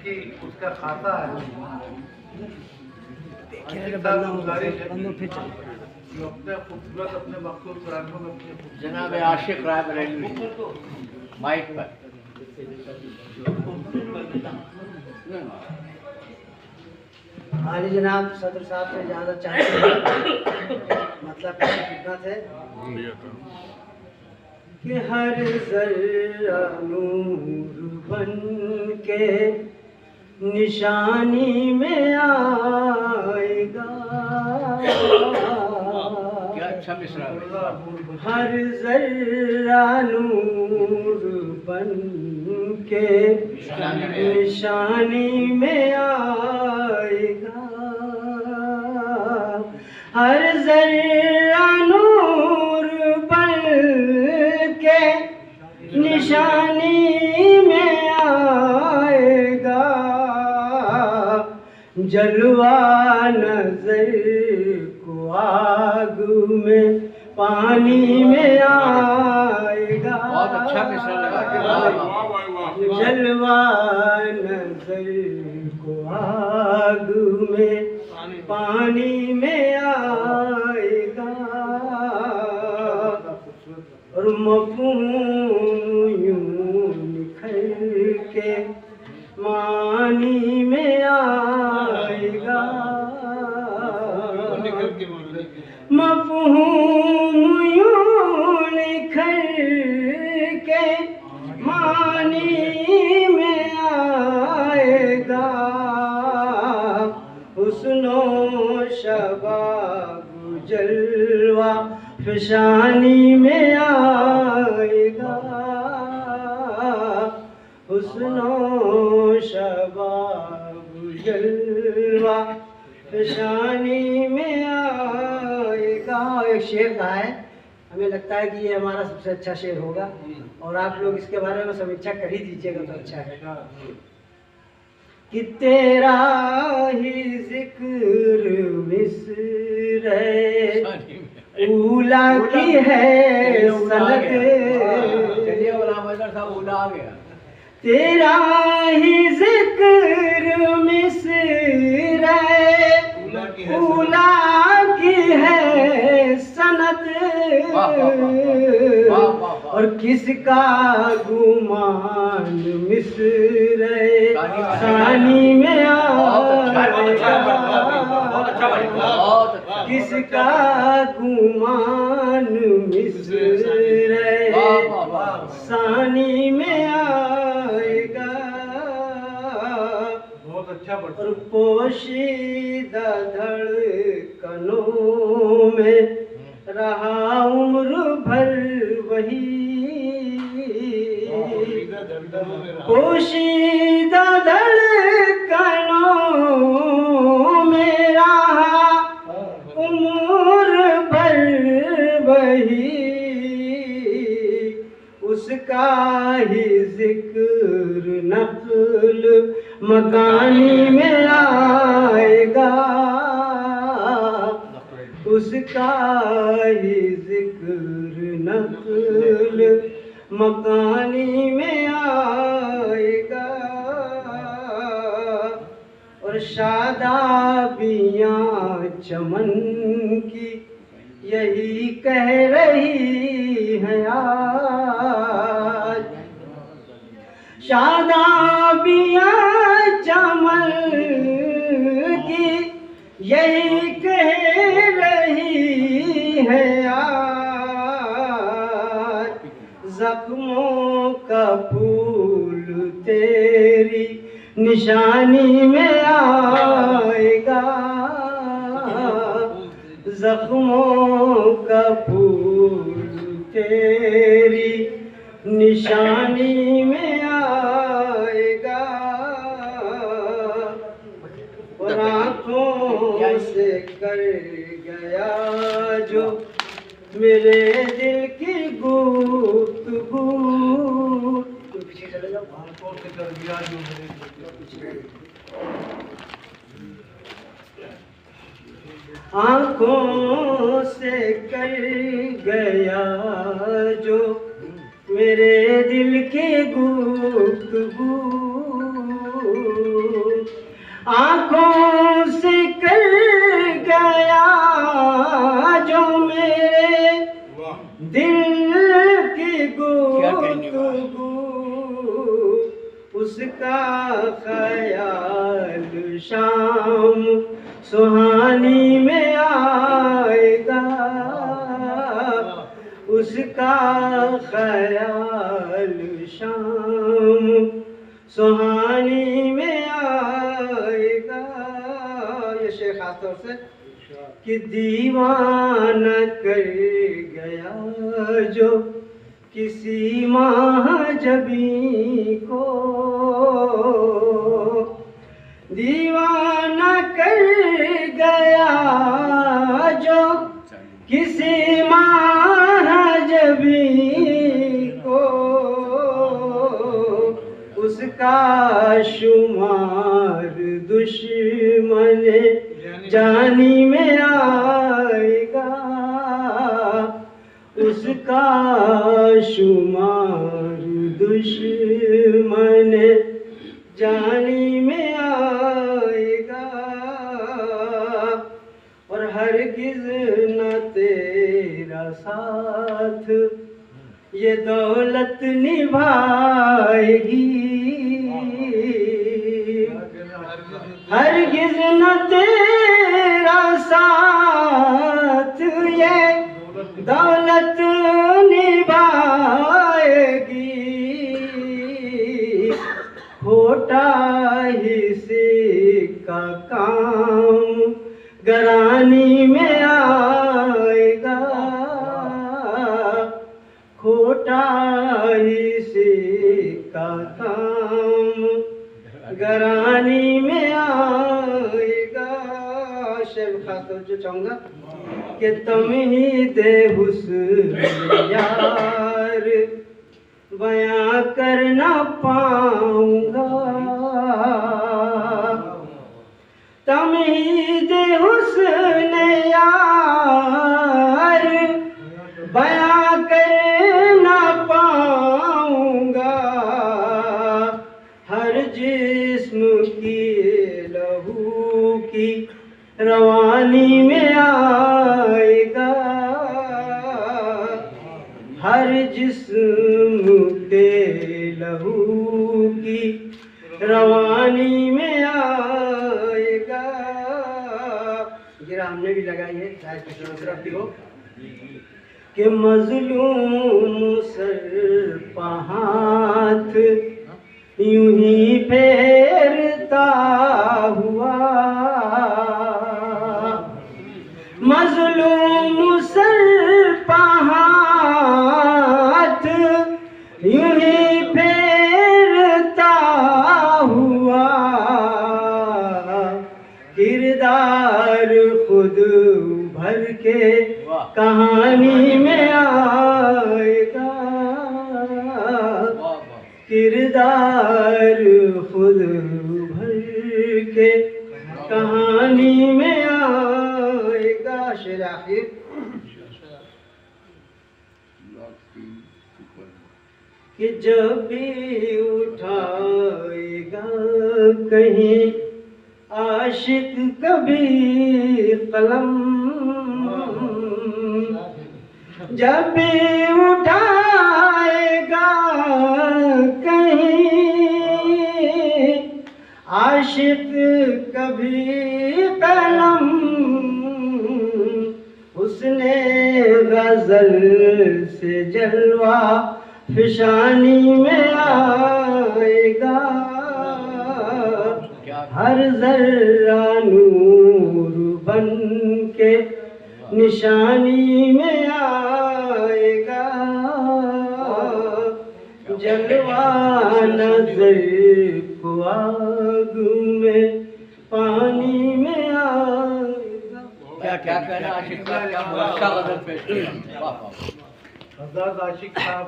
कि उसका खाता है। अपने खूबसूरत अपने मखसूस कुरानों में जनाब आशिक राय बरेलवी माइक पर। हाली जनाब सदर साहब से इजाज़त चाहते हैं। मतलब खिदमत है कि हर ज़र्रा नूर बन के निशानी में आएगा। क्या अच्छा मिसरा है। हर ज़र्रा नूर बन के निशानी में आएगा। हर ज़र्रा नूर बन के निशानी में आएगा। जलवा नज़र को आग में पानी में आएगा। बहुत अच्छा मिसरा लगा। जलवा नज़र को आग में पानी में आएगा। और मफ़हूम यूं निखर के मानी में आएगा। मफ़हूम यूं निखर के मानी में आएगा। हुस्नो शबाब जलवा फ़िशानी में आएगा। हुस्नो शबाब जलवा फ़िशानी में आएगा। एक शेर का है, हमें लगता है कि ये हमारा सबसे अच्छा शेर होगा और आप लोग इसके बारे में समीक्षा कर ही दीजिएगा तो अच्छा है। कि तेरा ही जिक्र मिस्र ऊला की है सनद। चलिए गुलाम हैदर साहब ऊला आ गया। तेरा ही जिक्र मिस्र ऊला की है सनद। और किसका गुमान मिस्र सानी में आएगा। किसका गुमान मिस्र सानी में आएगा। बहुत अच्छा और पोशीदा धड़कनों में रहा उम्र भर वही। पोशीदा धड़कनों में रहा उम्र भर वही। उसका ही जिक्र नक़्ल मकानी में आएगा। उसका ही जिक्र नक़्ल मकानी में आएगा। और शादाबियाँ चमन की यही कह रही हैं आज। शादाबियाँ चमन की यही कह रही है आज। जख्मों का फूल तेरी निशानी में आएगा। जख्मों का फूल तेरी निशानी में आएगा। और आँखों से कर गया जो मेरे दिल की गुफ्तगू। पीछे चले जाओ। आंखों से कर गया जो मेरे आँखों से कर गया जो मेरे दिल की गुफ्तगू। आंखों से कर गया जो मेरे दिल की गुफ्तगू, उसका ख्याल शाम सुहानी में आएगा, उसका ख्याल शाम सुहानी में आएगा। ये शेर खास तौर से कि दीवाना कर गया जो किसी महाजबी को, दीवाना कर गया जो किसी महाजबी को, उसका शुमार दुश्मन जानी में आएगा, उसका शुमार दुश्मन जानी में आएगा। और हरगिज़ न तेरा साथ ये दौलत निभाएगी, हरगिज़ न तेरा साथ ये दौलत निभाएगी, खोटा ही सिक्का काम गरानी में आएगा, खोटा ही सिक्का काम गरानी में आएगा। शेर खास तौर से चाहूँगा कि तुम ही दे हुस्न यार बयां कर ना पाऊंगा, तुम ही दे हुस्न यार बयां कर ना पाऊंगा, हर जिस्म की लहू की रवानी में आएगा, हर जिस्म के लहू की रवानी में आएगा। गिरा हमने भी लगाई है, शायद किसी तरफ भी हो कि मजलूम सर पर हाथ यूं ही फेरता हुआ, मजलूम सर पर हाथ यूं ही फेरता हुआ, किरदार खुद भर के कहानी में आएगा, किरदार खुद भर के कहानी में आएगा। शेर आखिर कि जब भी उठाएगा कहीं आशिक कभी कलम, जब भी उठाएगा कहीं आशिक कभी कलम, उसने गजल से जलवा फिशानी में आएगा, हर जर्रा नूर बन के निशानी में आएगा, जलवा नजर को आग में पानी में आएगा। क्या क्या कहना आशिक साहब, क्या अच्छा गजल पेश किया। वाह वाह। आशिक साहब